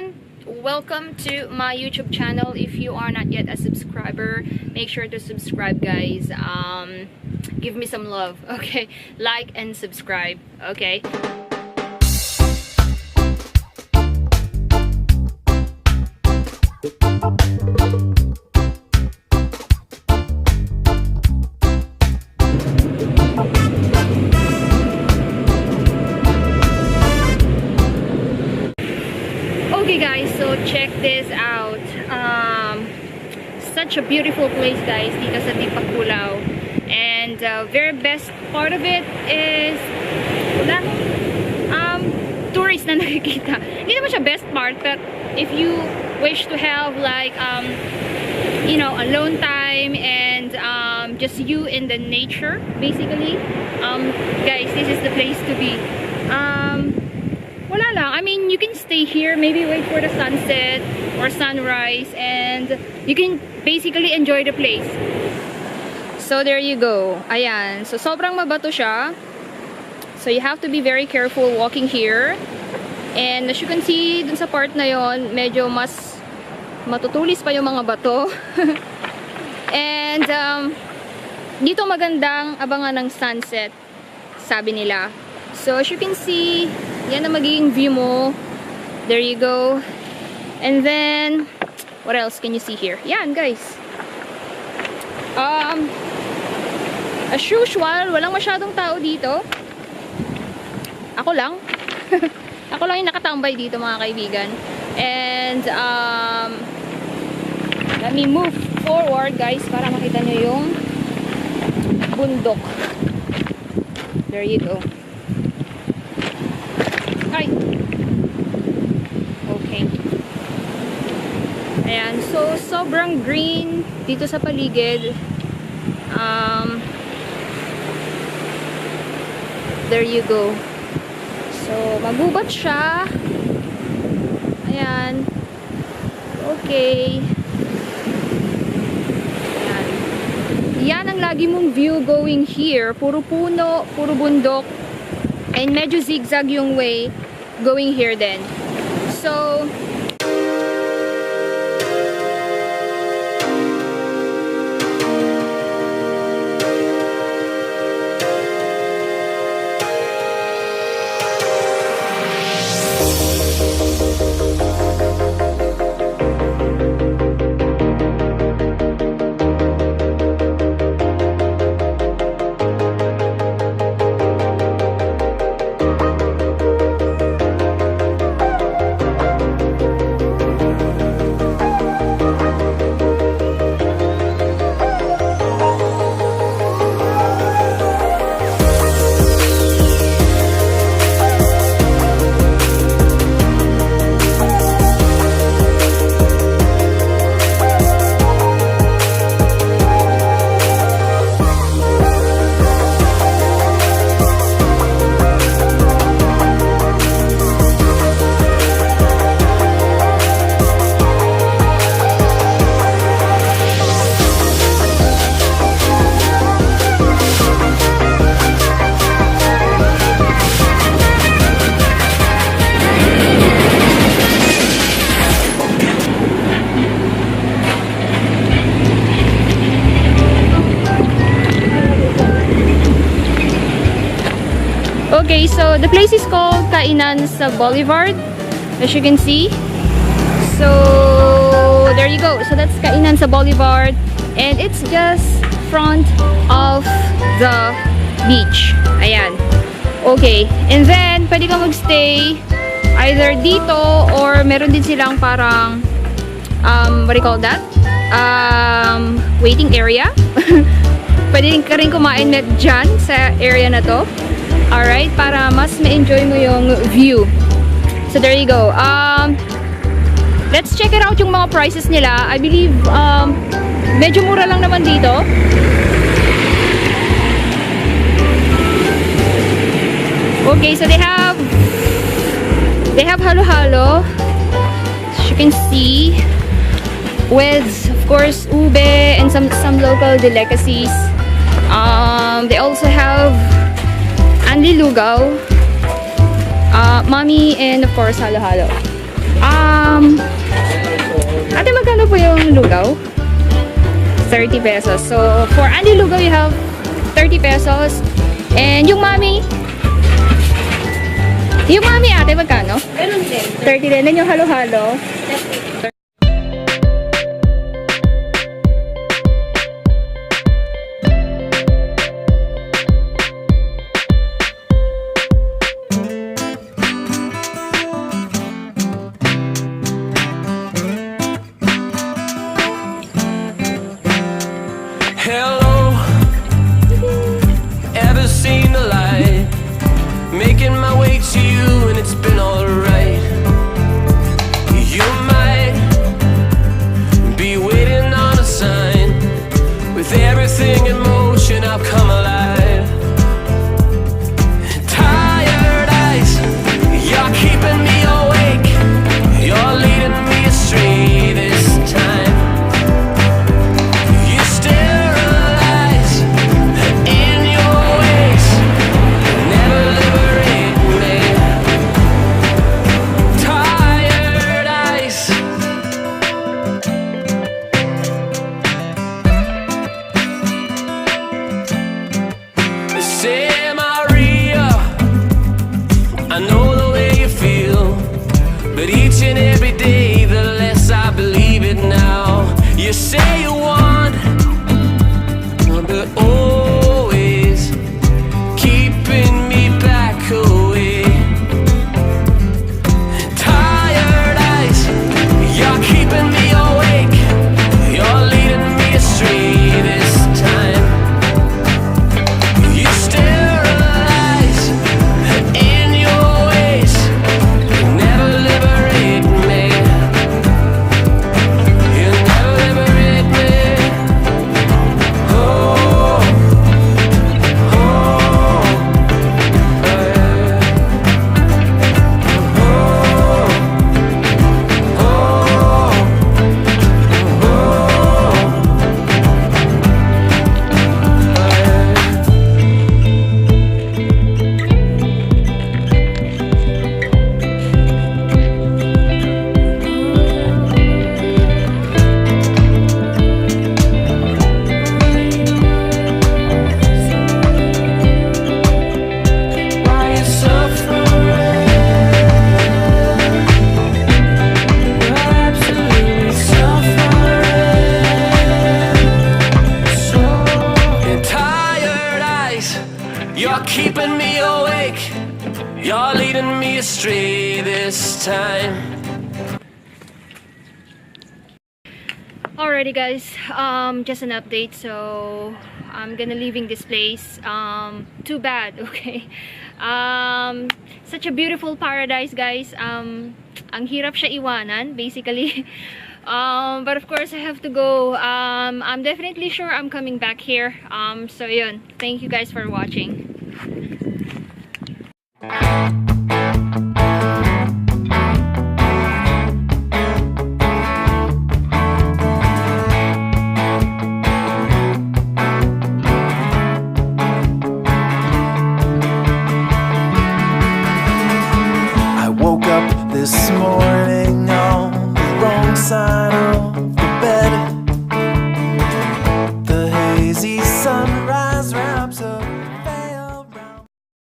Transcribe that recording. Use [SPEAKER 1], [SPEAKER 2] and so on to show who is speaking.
[SPEAKER 1] everyone! Welcome to my YouTube channel. If you are not yet a subscriber, make sure to subscribe, guys. Give me some love, okay? Like and subscribe, okay? Okay guys, so check this out. Such a beautiful place, guys, dito sa Dipaculao. And very best part of it is wala tourists na nakikita. Hindi naman siya best part, but if you wish to have like you know, alone time and just you in the nature, basically, guys, this is the place to be. Wala lang. I mean, you can stay here, maybe wait for the sunset or sunrise, and you can basically enjoy the place. So, there you go. Ayan. So, sobrang mabato siya. So, you have to be very careful walking here. And as you can see, dun sa part na yon, medyo mas matutulis pa yung mga bato. And, dito magandang abangan ng sunset, sabi nila. So, as you can see, yan ang magiging view mo. There you go. And then, what else can you see here? Yan, guys. As usual, walang masyadong tao dito. Ako lang. Ako lang yung nakatambay dito, mga kaibigan. And, let me move forward, guys, para makita nyo yung bundok. There you go. Hi. Okay. Ayan. So, sobrang green dito sa paligid. There you go. So, magubat siya. Ayan. Okay. Ayan. Yan ang lagi mong view going here. Puro puno, puro bundok. And medyo zigzag yung way going here then. So, okay, so the place is called Enansal Boulevard, as you can see. So, there you go. So, that's Enansal Boulevard. And it's just front of the beach. Ayan. Okay. And then, pwede ka magstay either dito or meron din silang parang, what do you call that? Waiting area. Pwede ka rin kumain dyan sa area na to. Alright, para mas ma-enjoy mo yung view. So, there you go. Let's check it out yung mga prices nila. I believe, medyo mura lang naman dito. Okay, so they have halo-halo, as you can see, with, of course, ube and some local delicacies. They also have anli lugaw, mami, and of course halo-halo. lugaw. 30 pesos. So, for only lugaw, you have 30 pesos. And yung mami ate, magkano?
[SPEAKER 2] Ganun din.
[SPEAKER 1] 30 din. Then yung halo-halo.
[SPEAKER 3] Hello, ever seen the light? Making my way to you and it's been alright. You might be waiting on a sign. With everything in motion, I'll come alive. Tired eyes, you're keeping me awake. You're leading me astray this time. You sterilize in your ways, never liberate me. Tired eyes. Say, Maria, I know the way you feel, but each and every day, the less I believe it now. You say you want, but always keeping me back away. Tired eyes, you're keeping me awake. You're leading me astray this time. You sterilize in your ways, never liberate me. You never liberate me. Oh, why you suffering? You're absolutely suffering. So and tired eyes, you're keeping me awake. You're leading me astray this time.
[SPEAKER 1] Alrighty guys, just an update. So I'm gonna leaving this place. Too bad, okay. Such a beautiful paradise, guys. Ang hirap siya iwanan, basically. But of course I have to go. I'm definitely sure I'm coming back here. So yun, thank you guys for watching.
[SPEAKER 4] I woke up this morning